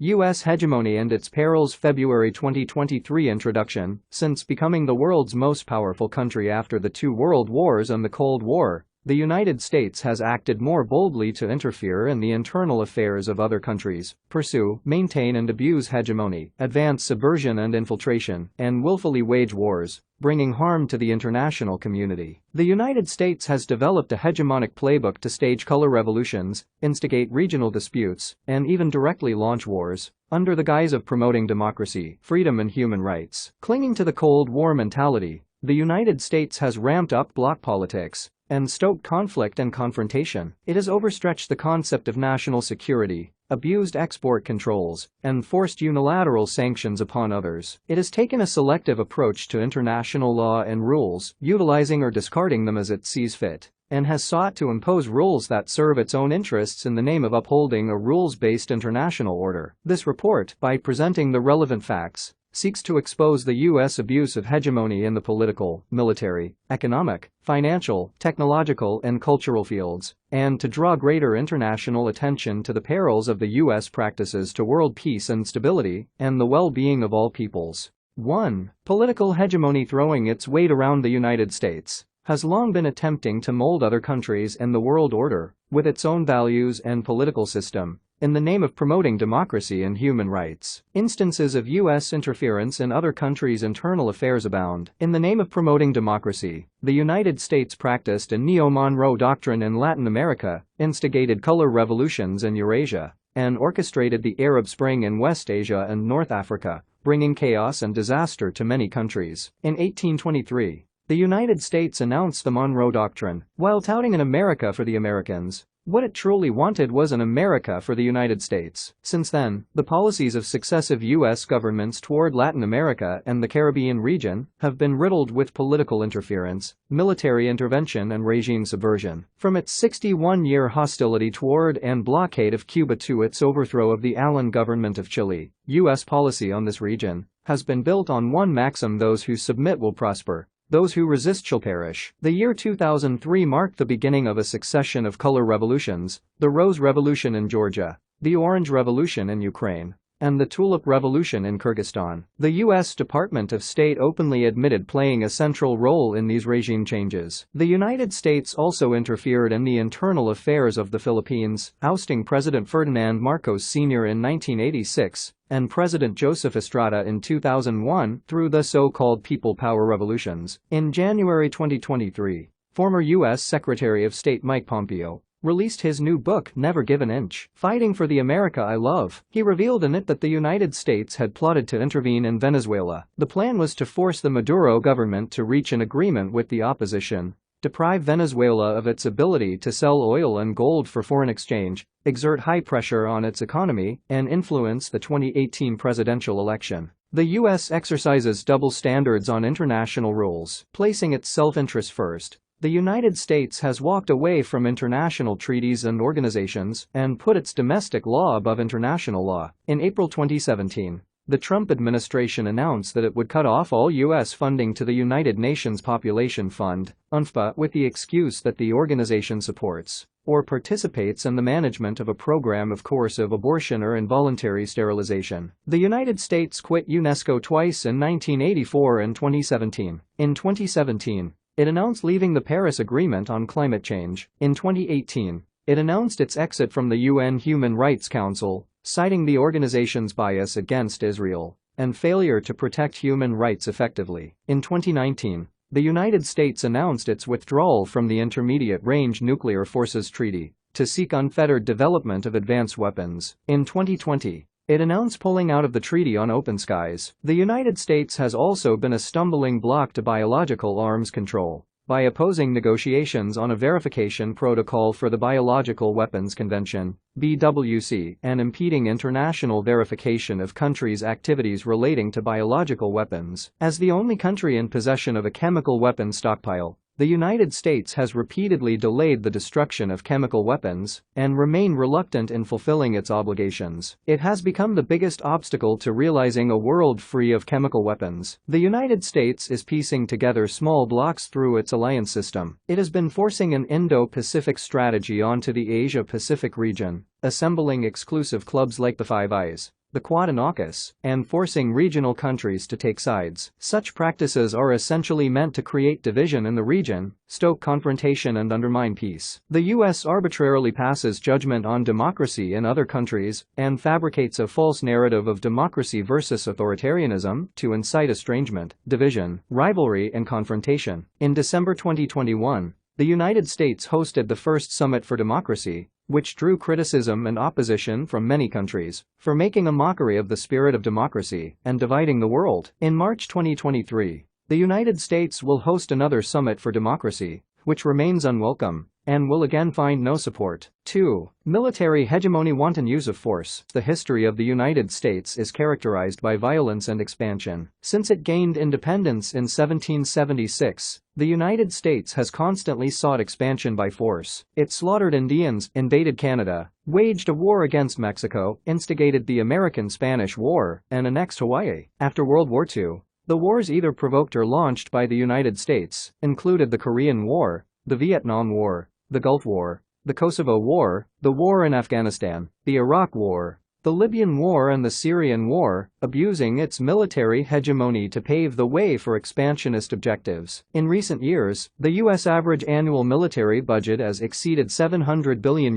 U.S. Hegemony and Its Perils, February 2023. Introduction. Since becoming the world's most powerful country after the two world wars and the Cold War, the United States has acted more boldly to interfere in the internal affairs of other countries, pursue, maintain and abuse hegemony, advance subversion and infiltration, and willfully wage wars, bringing harm to the international community. The United States has developed a hegemonic playbook to stage color revolutions, instigate regional disputes, and even directly launch wars, under the guise of promoting democracy, freedom and human rights. Clinging to the Cold War mentality, the United States has ramped up bloc politics and stoked conflict and confrontation. It has overstretched the concept of national security, abused export controls, and forced unilateral sanctions upon others. It has taken a selective approach to international law and rules, utilizing or discarding them as it sees fit, and has sought to impose rules that serve its own interests in the name of upholding a rules-based international order. This report, by presenting the relevant facts, seeks to expose the U.S. abuse of hegemony in the political, military, economic, financial, technological and cultural fields, and to draw greater international attention to the perils of the U.S. practices to world peace and stability, and the well-being of all peoples. 1. Political hegemony. Throwing its weight around, the United States has long been attempting to mold other countries and the world order, with its own values and political system, in the name of promoting democracy and human rights. Instances of U.S. interference in other countries' internal affairs abound. In the name of promoting democracy, the United States practiced a neo-Monroe doctrine in Latin America, instigated color revolutions in Eurasia, and orchestrated the Arab Spring in West Asia and North Africa, bringing chaos and disaster to many countries. In 1823, the United States announced the Monroe Doctrine, while touting an America for the Americans. What it truly wanted was an America for the United States. Since then, the policies of successive U.S. governments toward Latin America and the Caribbean region have been riddled with political interference, military intervention and regime subversion. From its 61-year hostility toward and blockade of Cuba to its overthrow of the Allen government of Chile, U.S. policy on this region has been built on one maxim: those who submit will prosper, those who resist shall perish. The year 2003 marked the beginning of a succession of color revolutions: the Rose Revolution in Georgia, the Orange Revolution in Ukraine, and the Tulip Revolution in Kyrgyzstan. The U.S. Department of State openly admitted playing a central role in these regime changes. The United States also interfered in the internal affairs of the Philippines, ousting President Ferdinand Marcos Sr. in 1986 and President Joseph Estrada in 2001 through the so-called People Power revolutions. In January 2023, former U.S. Secretary of State Mike Pompeo released his new book, Never Give an Inch, Fighting for the America I Love. He revealed in it that the United States had plotted to intervene in Venezuela. The plan was to force the Maduro government to reach an agreement with the opposition, deprive Venezuela of its ability to sell oil and gold for foreign exchange, exert high pressure on its economy, and influence the 2018 presidential election. The U.S. exercises double standards on international rules, placing its self-interest first. The United States has walked away from international treaties and organizations and put its domestic law above international law. In April 2017, the Trump administration announced that it would cut off all U.S. funding to the United Nations Population Fund, UNFPA, with the excuse that the organization supports or participates in the management of a program of coercive abortion or involuntary sterilization. The United States quit UNESCO twice, in 1984 and 2017. In 2017, it announced leaving the Paris Agreement on climate change. In 2018, it announced its exit from the UN Human Rights Council, citing the organization's bias against Israel and failure to protect human rights effectively. In 2019, the United States announced its withdrawal from the Intermediate-Range Nuclear Forces Treaty to seek unfettered development of advanced weapons. In 2020, it announced pulling out of the Treaty on Open Skies. The United States has also been a stumbling block to biological arms control by opposing negotiations on a verification protocol for the Biological Weapons Convention, BWC, and impeding international verification of countries' activities relating to biological weapons. As the only country in possession of a chemical weapons stockpile, the United States has repeatedly delayed the destruction of chemical weapons and remain reluctant in fulfilling its obligations. It has become the biggest obstacle to realizing a world free of chemical weapons. The United States is piecing together small blocs through its alliance system. It has been forcing an Indo-Pacific strategy onto the Asia-Pacific region, assembling exclusive clubs like the Five Eyes, the Quad and AUKUS, and forcing regional countries to take sides. Such practices are essentially meant to create division in the region, stoke confrontation and undermine peace. The US arbitrarily passes judgment on democracy in other countries and fabricates a false narrative of democracy versus authoritarianism to incite estrangement, division, rivalry and confrontation. In December 2021, the United States hosted the first Summit for Democracy, which drew criticism and opposition from many countries for making a mockery of the spirit of democracy and dividing the world. In March 2023, the United States will host another Summit for Democracy, which remains unwelcome and will again find no support. 2. Military hegemony, wanton use of force. The history of the United States is characterized by violence and expansion. Since it gained independence in 1776, the United States has constantly sought expansion by force. It slaughtered Indians, invaded Canada, waged a war against Mexico, instigated the American-Spanish War, and annexed Hawaii. After World War II, the wars either provoked or launched by the United States included the Korean War, the Vietnam War, the Gulf War, the Kosovo War, the war in Afghanistan, the Iraq War, the Libyan War and the Syrian War, abusing its military hegemony to pave the way for expansionist objectives. In recent years, the U.S. average annual military budget has exceeded $700 billion,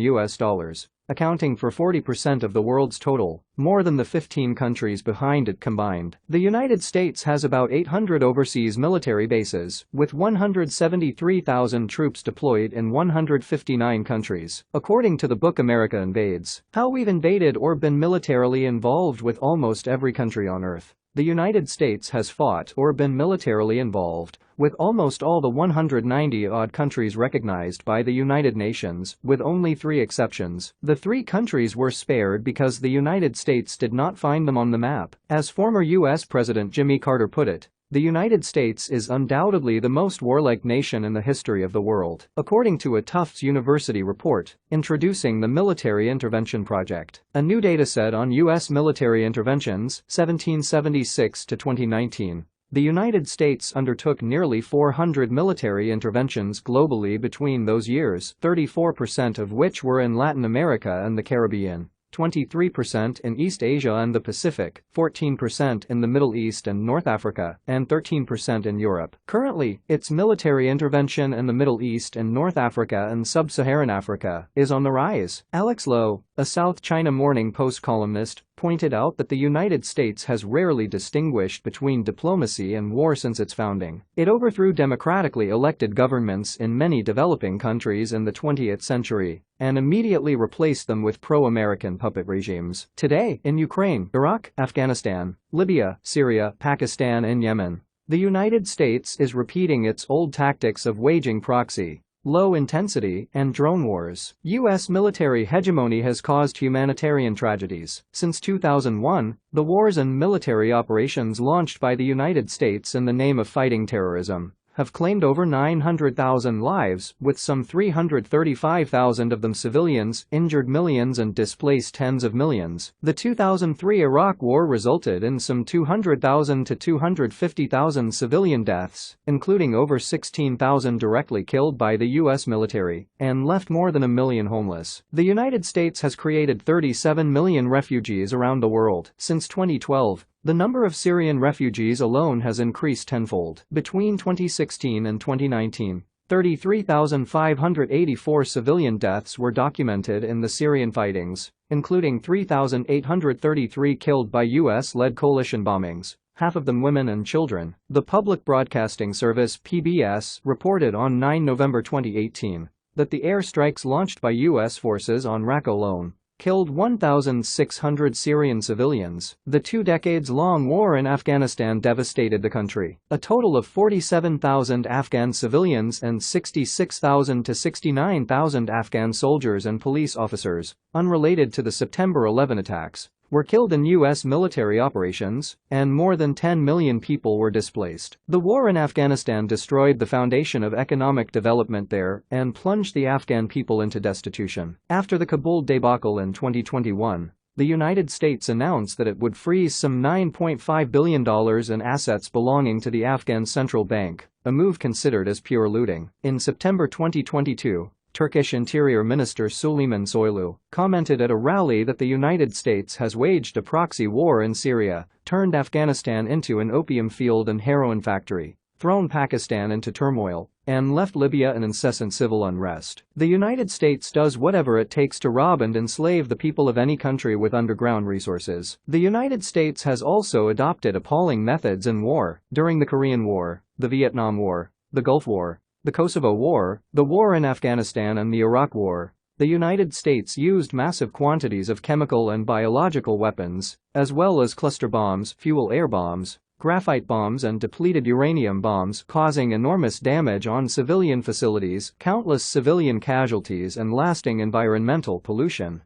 accounting for 40% of the world's total, more than the 15 countries behind it combined. The United States has about 800 overseas military bases, with 173,000 troops deployed in 159 countries. According to the book America Invades, How We've Invaded or Been Militarily Involved with Almost Every Country on Earth, the United States has fought or been militarily involved with almost all the 190-odd countries recognized by the United Nations, with only 3 exceptions. The 3 countries were spared because the United States did not find them on the map. As former U.S. President Jimmy Carter put it, the United States is undoubtedly the most warlike nation in the history of the world, according to a Tufts University report introducing the Military Intervention Project, a new dataset on U.S. military interventions, 1776 to 2019. The United States undertook nearly 400 military interventions globally between those years, 34% of which were in Latin America and the Caribbean, 23% in East Asia and the Pacific, 14% in the Middle East and North Africa, and 13% in Europe. Currently, its military intervention in the Middle East and North Africa and Sub-Saharan Africa is on the rise. Alex Lowe, a South China Morning Post columnist, pointed out that the United States has rarely distinguished between diplomacy and war since its founding. It overthrew democratically elected governments in many developing countries in the 20th century and immediately replaced them with pro-American puppet regimes. Today, in Ukraine, Iraq, Afghanistan, Libya, Syria, Pakistan and Yemen, the United States is repeating its old tactics of waging proxy, low-intensity, and drone wars. U.S. military hegemony has caused humanitarian tragedies. Since 2001, the wars and military operations launched by the United States in the name of fighting terrorism have claimed over 900,000 lives, with some 335,000 of them civilians, injured millions and displaced tens of millions. The 2003 Iraq War resulted in some 200,000 to 250,000 civilian deaths, including over 16,000 directly killed by the U.S. military, and left more than 1 million homeless. The United States has created 37 million refugees around the world. Since 2012, the number of Syrian refugees alone has increased tenfold. Between 2016 and 2019, 33,584 civilian deaths were documented in the Syrian fightings, including 3,833 killed by US-led coalition bombings, half of them women and children. The Public Broadcasting Service (PBS) reported on 9 November 2018 that the airstrikes launched by US forces on Raqqa alone killed 1,600 Syrian civilians. The 2 decades-long war in Afghanistan devastated the country. A total of 47,000 Afghan civilians and 66,000 to 69,000 Afghan soldiers and police officers, unrelated to the September 11 attacks, were killed in U.S. military operations, and more than 10 million people were displaced. The war in Afghanistan destroyed the foundation of economic development there and plunged the Afghan people into destitution. After the Kabul debacle in 2021, the United States announced that it would freeze some $9.5 billion in assets belonging to the Afghan Central Bank, a move considered as pure looting. In September 2022, Turkish Interior Minister Süleyman Soylu commented at a rally that the United States has waged a proxy war in Syria, turned Afghanistan into an opium field and heroin factory, thrown Pakistan into turmoil, and left Libya in incessant civil unrest. The United States does whatever it takes to rob and enslave the people of any country with underground resources. The United States has also adopted appalling methods in war. During the Korean War, the Vietnam War, the Gulf War, the Kosovo War, the war in Afghanistan and the Iraq War, the United States used massive quantities of chemical and biological weapons, as well as cluster bombs, fuel air bombs, graphite bombs and depleted uranium bombs, causing enormous damage on civilian facilities, countless civilian casualties and lasting environmental pollution.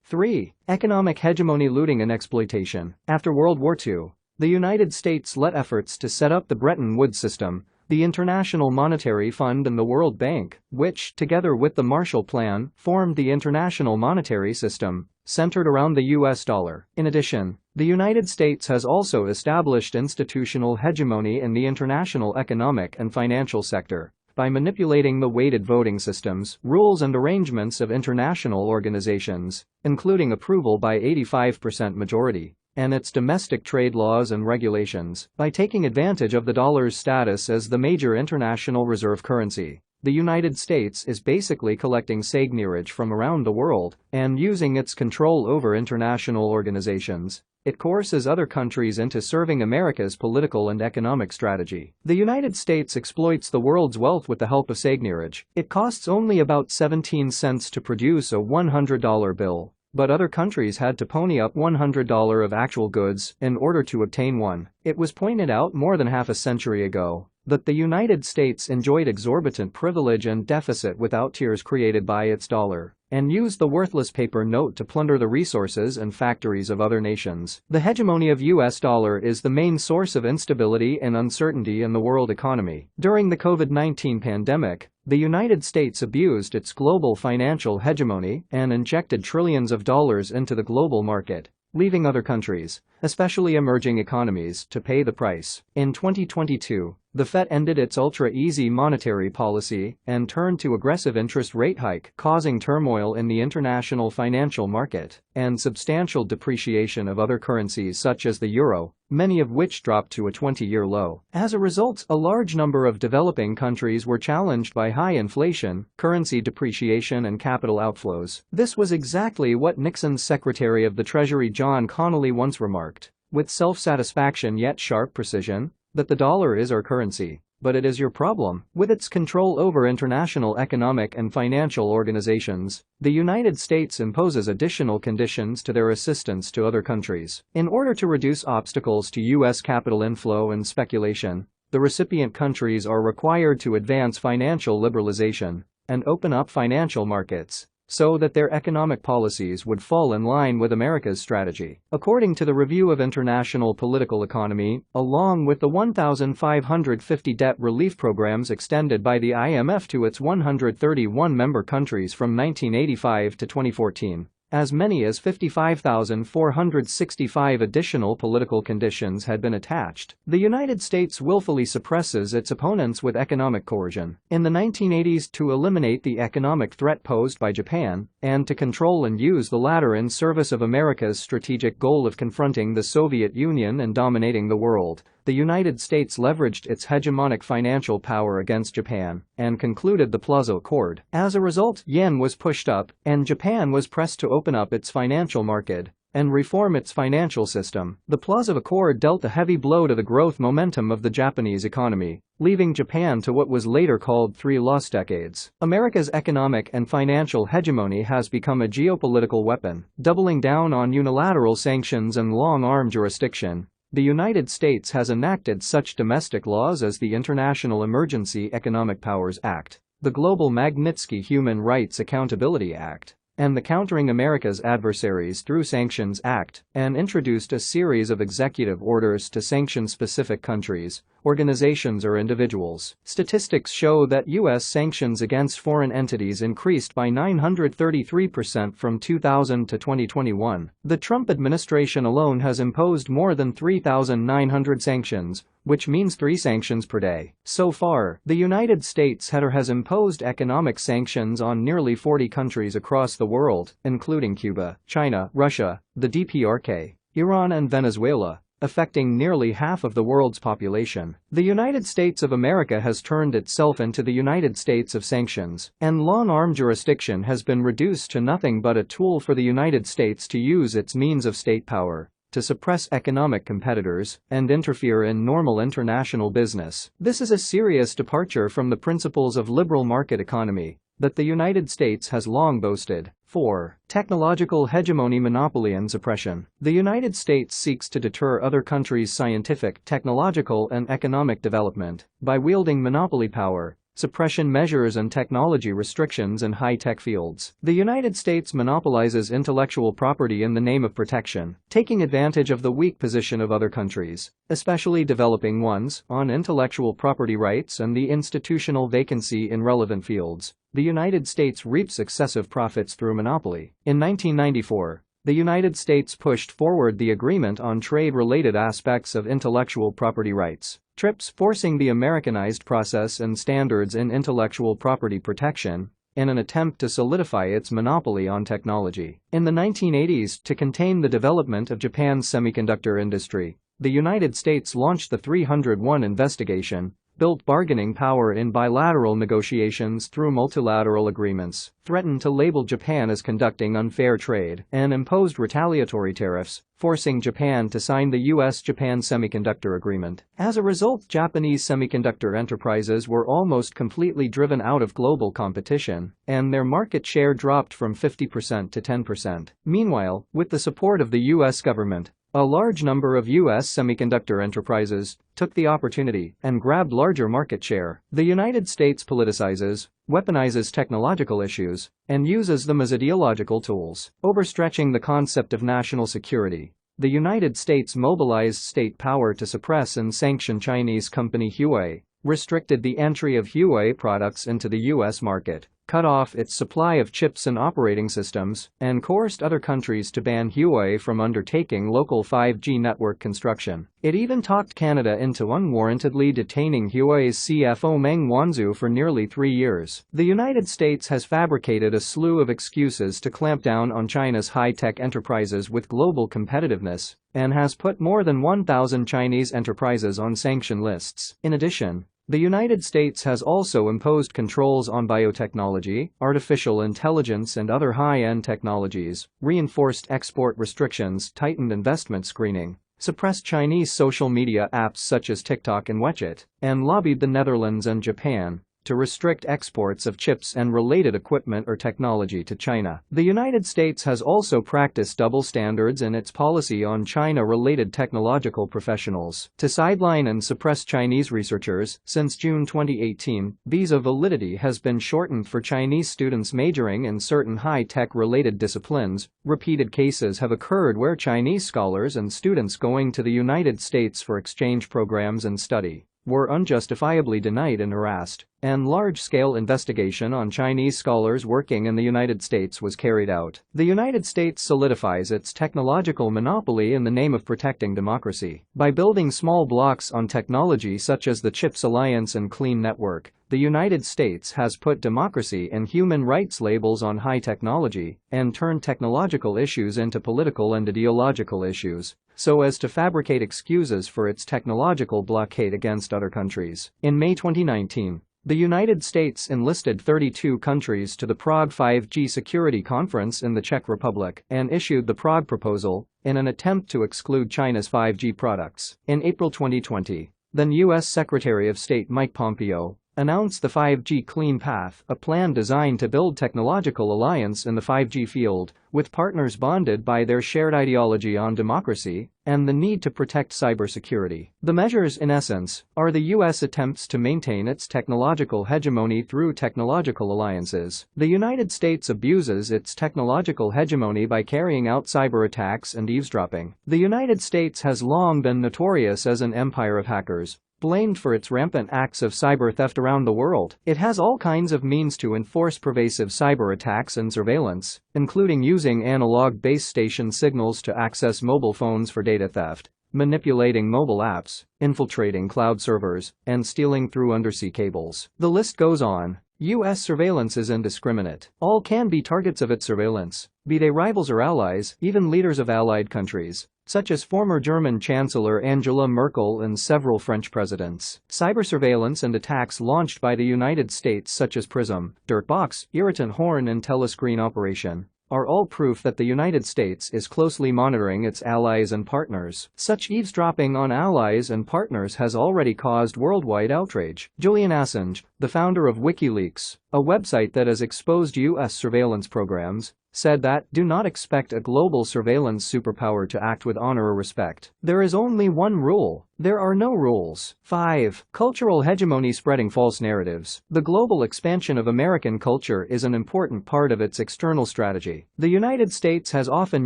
3. Economic hegemony, looting and exploitation. After World War II, the United States led efforts to set up the Bretton Woods system, the International Monetary Fund and the World Bank, which, together with the Marshall Plan, formed the international monetary system, centered around the US dollar. In addition, the United States has also established institutional hegemony in the international economic and financial sector by manipulating the weighted voting systems, rules and arrangements of international organizations, including approval by 85% majority, and its domestic trade laws and regulations. By taking advantage of the dollar's status as the major international reserve currency, the United States is basically collecting seigniorage from around the world, and using its control over international organizations, it coerces other countries into serving America's political and economic strategy. The United States exploits the world's wealth with the help of seigniorage. It costs only about 17 cents to produce a $100 bill. But other countries had to pony up $100 of actual goods in order to obtain one. It was pointed out more than half a century ago that the United States enjoyed exorbitant privilege and deficit without tiers created by its dollar, and used the worthless paper note to plunder the resources and factories of other nations. The hegemony of US dollar is the main source of instability and uncertainty in the world economy. During the COVID-19 pandemic, the United States abused its global financial hegemony and injected trillions of dollars into the global market, leaving other countries, especially emerging economies, to pay the price. In 2022, the Fed ended its ultra-easy monetary policy and turned to aggressive interest rate hike, causing turmoil in the international financial market and substantial depreciation of other currencies such as the euro, many of which dropped to a 20-year low. As a result, a large number of developing countries were challenged by high inflation, currency depreciation and capital outflows. This was exactly what Nixon's Secretary of the Treasury John Connally once remarked, with self-satisfaction yet sharp precision, that the dollar is our currency, but it is your problem. With its control over international economic and financial organizations, the United States imposes additional conditions to their assistance to other countries. In order to reduce obstacles to U.S. capital inflow and speculation, the recipient countries are required to advance financial liberalization and open up financial markets so that their economic policies would fall in line with America's strategy. According to the Review of International Political Economy, along with the 1,550 debt relief programs extended by the IMF to its 131 member countries from 1985 to 2014, as many as 55,465 additional political conditions had been attached. The United States willfully suppresses its opponents with economic coercion. In the 1980s, to eliminate the economic threat posed by Japan, and to control and use the latter in service of America's strategic goal of confronting the Soviet Union and dominating the world, the United States leveraged its hegemonic financial power against Japan and concluded the Plaza Accord. As a result, yen was pushed up, and Japan was pressed to open up its financial market and reform its financial system. The Plaza Accord dealt a heavy blow to the growth momentum of the Japanese economy, leaving Japan to what was later called 3 lost decades. America's economic and financial hegemony has become a geopolitical weapon, doubling down on unilateral sanctions and long-arm jurisdiction. The United States has enacted such domestic laws as the International Emergency Economic Powers Act, the Global Magnitsky Human Rights Accountability Act, and the Countering America's Adversaries Through Sanctions Act, and introduced a series of executive orders to sanction specific countries, organizations or individuals. Statistics show that U.S. sanctions against foreign entities increased by 933% from 2000 to 2021. The Trump administration alone has imposed more than 3,900 sanctions, which means 3 sanctions per day. So far, the United States has imposed economic sanctions on nearly 40 countries across the world, including Cuba, China, Russia, the DPRK, Iran and Venezuela, affecting nearly half of the world's population. The United States of America has turned itself into the United States of sanctions, and long-arm jurisdiction has been reduced to nothing but a tool for the United States to use its means of state power to suppress economic competitors and interfere in normal international business. This is a serious departure from the principles of liberal market economy that the United States has long boasted. 4. Technological hegemony, monopoly and suppression. The United States seeks to deter other countries' scientific, technological and economic development by wielding monopoly power, suppression measures and technology restrictions in high-tech fields. The United States monopolizes intellectual property in the name of protection, taking advantage of the weak position of other countries, especially developing ones, on intellectual property rights and the institutional vacancy in relevant fields. The United States reaps excessive profits through monopoly. In 1994, the United States pushed forward the Agreement on Trade-Related Aspects of Intellectual Property Rights, TRIPS, forcing the Americanized process and standards in intellectual property protection in an attempt to solidify its monopoly on technology. In the 1980s, to contain the development of Japan's semiconductor industry, the United States launched the 301 investigation, built bargaining power in bilateral negotiations through multilateral agreements, threatened to label Japan as conducting unfair trade, and imposed retaliatory tariffs, forcing Japan to sign the U.S.-Japan Semiconductor Agreement. As a result, Japanese semiconductor enterprises were almost completely driven out of global competition, and their market share dropped from 50% to 10%. Meanwhile, with the support of the U.S. government, a large number of U.S. semiconductor enterprises took the opportunity and grabbed larger market share. The United States politicizes, weaponizes technological issues, and uses them as ideological tools, overstretching the concept of national security. The United States mobilized state power to suppress and sanction Chinese company Huawei, restricted the entry of Huawei products into the U.S. market, cut off its supply of chips and operating systems, and coerced other countries to ban Huawei from undertaking local 5G network construction. It even talked Canada into unwarrantedly detaining Huawei's CFO Meng Wanzhou for nearly 3 years. The United States has fabricated a slew of excuses to clamp down on China's high-tech enterprises with global competitiveness, and has put more than 1,000 Chinese enterprises on sanction lists. In addition, the United States has also imposed controls on biotechnology, artificial intelligence and other high-end technologies, reinforced export restrictions, tightened investment screening, suppressed Chinese social media apps such as TikTok and WeChat, and lobbied the Netherlands and Japan to restrict exports of chips and related equipment or technology to China. The United States has also practiced double standards in its policy on China-related technological professionals to sideline and suppress Chinese researchers. Since June 2018, visa validity has been shortened for Chinese students majoring in certain high-tech related disciplines. Repeated cases have occurred where Chinese scholars and students going to the United States for exchange programs and study were unjustifiably denied and harassed, and large-scale investigation on Chinese scholars working in the United States was carried out. The United States solidifies its technological monopoly in the name of protecting democracy. By building small blocks on technology such as the CHIPS Alliance and Clean Network, the United States has put democracy and human rights labels on high technology and turned technological issues into political and ideological issues, so as to fabricate excuses for its technological blockade against other countries. In May 2019, the United States enlisted 32 countries to the Prague 5G Security Conference in the Czech Republic and issued the Prague Proposal in an attempt to exclude China's 5G products. In April 2020, then U.S. Secretary of State Mike Pompeo announced the 5G Clean Path, a plan designed to build technological alliance in the 5G field, with partners bonded by their shared ideology on democracy and the need to protect cybersecurity. The measures, in essence, are the U.S. attempts to maintain its technological hegemony through technological alliances. The United States abuses its technological hegemony by carrying out cyber attacks and eavesdropping. The United States has long been notorious as an empire of hackers, blamed for its rampant acts of cyber theft around the world. It has all kinds of means to enforce pervasive cyber attacks and surveillance, including using analog base station signals to access mobile phones for data theft, manipulating mobile apps, infiltrating cloud servers, and stealing through undersea cables. The list goes on. U.S. surveillance is indiscriminate. All can be targets of its surveillance, be they rivals or allies, even leaders of allied countries, such as former German Chancellor Angela Merkel and several French presidents. Cyber surveillance and attacks launched by the United States such as PRISM, Dirtbox, Irritant Horn and Telescreen Operation are all proof that the United States is closely monitoring its allies and partners. Such eavesdropping on allies and partners has already caused worldwide outrage. Julian Assange, the founder of WikiLeaks, a website that has exposed U.S. surveillance programs, said that, "Do not expect a global surveillance superpower to act with honor or respect. There is only one rule. There are no rules." 5. Cultural hegemony spreading false narratives. The global expansion of American culture is an important part of its external strategy. The United States has often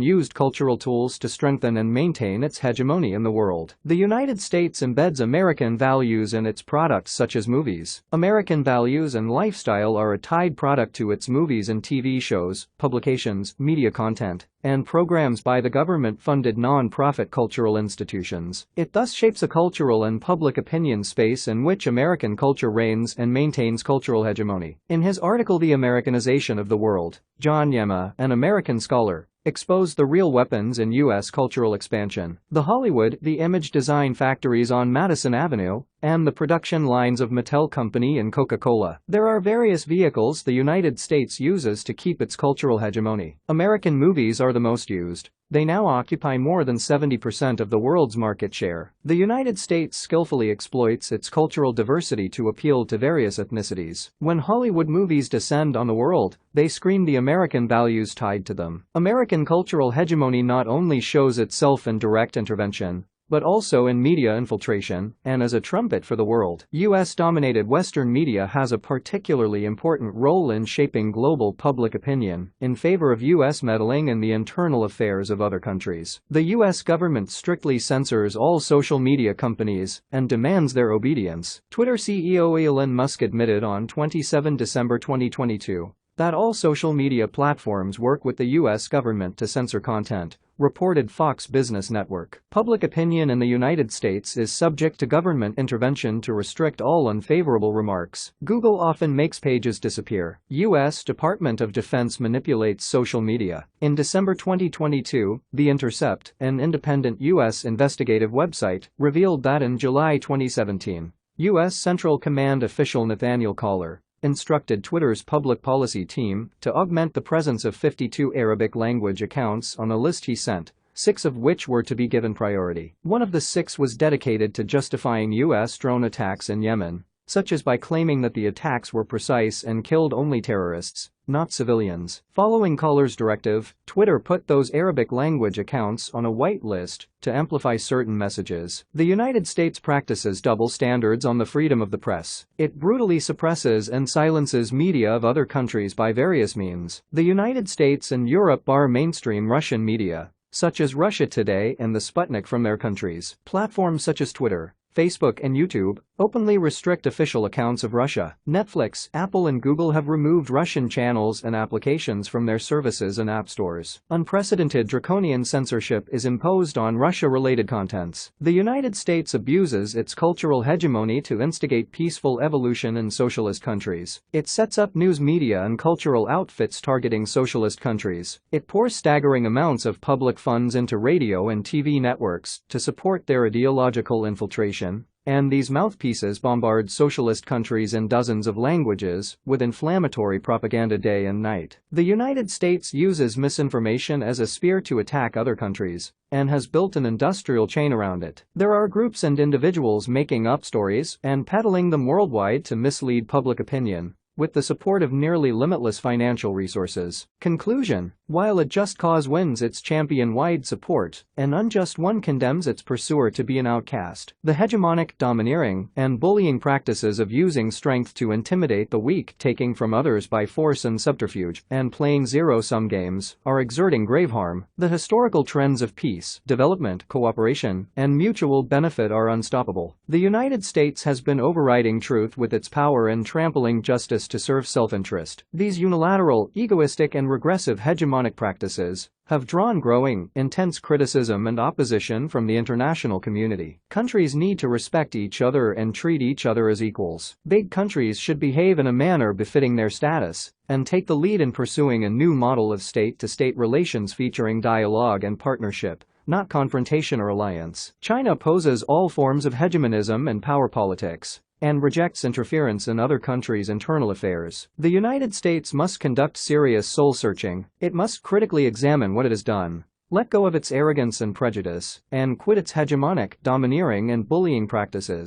used cultural tools to strengthen and maintain its hegemony in the world. The United States embeds American values in its products such as movies. American values and lifestyle are a tied product to its movies and TV shows, publications, media content, and programs by the government-funded non-profit cultural institutions. It thus shapes a cultural and public opinion space in which American culture reigns and maintains cultural hegemony. In his article The Americanization of the World, John Yema, an American scholar, exposed the real weapons in U.S. cultural expansion: the Hollywood, the image design factories on Madison Avenue, and the production lines of Mattel Company and Coca-Cola. There are various vehicles the United States uses to keep its cultural hegemony. American movies are the most used. They now occupy more than 70% of the world's market share. The United States skillfully exploits its cultural diversity to appeal to various ethnicities. When Hollywood movies descend on the world, they scream the American values tied to them. American cultural hegemony not only shows itself in direct intervention, but also in media infiltration, and as a trumpet for the world. U.S.-dominated Western media has a particularly important role in shaping global public opinion in favor of U.S. meddling in the internal affairs of other countries. The U.S. government strictly censors all social media companies and demands their obedience. Twitter CEO Elon Musk admitted on 27 December 2022 that all social media platforms work with the U.S. government to censor content, reported Fox Business Network. Public opinion in the United States is subject to government intervention to restrict all unfavorable remarks. Google often makes pages disappear. U.S. Department of Defense manipulates social media. In December 2022, The Intercept, an independent U.S. investigative website, revealed that in July 2017, U.S. Central Command official Nathaniel Collar instructed Twitter's public policy team to augment the presence of 52 Arabic language accounts on a list he sent, 6 of which were to be given priority. One of the 6 was dedicated to justifying U.S. drone attacks in Yemen, such as by claiming that the attacks were precise and killed only terrorists, not civilians. Following Collar's directive, Twitter put those Arabic language accounts on a white list to amplify certain messages. The United States practices double standards on the freedom of the press. It brutally suppresses and silences media of other countries by various means. The United States and Europe bar mainstream Russian media, such as Russia Today and the Sputnik, from their countries. Platforms such as Twitter, Facebook and YouTube openly restrict official accounts of Russia. Netflix, Apple and Google have removed Russian channels and applications from their services and app stores. Unprecedented draconian censorship is imposed on Russia-related contents. The United States abuses its cultural hegemony to instigate peaceful evolution in socialist countries. It sets up news media and cultural outfits targeting socialist countries. It pours staggering amounts of public funds into radio and TV networks to support their ideological infiltration. And these mouthpieces bombard socialist countries in dozens of languages with inflammatory propaganda day and night. The United States uses misinformation as a spear to attack other countries and has built an industrial chain around it. There are groups and individuals making up stories and peddling them worldwide to mislead public opinion, with the support of nearly limitless financial resources. Conclusion: while a just cause wins its champion-wide support, an unjust one condemns its pursuer to be an outcast. The hegemonic, domineering, and bullying practices of using strength to intimidate the weak, taking from others by force and subterfuge, and playing zero-sum games are exerting grave harm. The historical trends of peace, development, cooperation, and mutual benefit are unstoppable. The United States has been overriding truth with its power and trampling justice to serve self-interest. These unilateral, egoistic, and regressive hegemonic hegemonic practices have drawn growing, intense criticism and opposition from the international community. Countries need to respect each other and treat each other as equals. Big countries should behave in a manner befitting their status and take the lead in pursuing a new model of state-to-state relations featuring dialogue and partnership, not confrontation or alliance. China opposes all forms of hegemonism and power politics and rejects interference in other countries' internal affairs. The United States must conduct serious soul-searching. It must critically examine what it has done, let go of its arrogance and prejudice, and quit its hegemonic, domineering and bullying practices.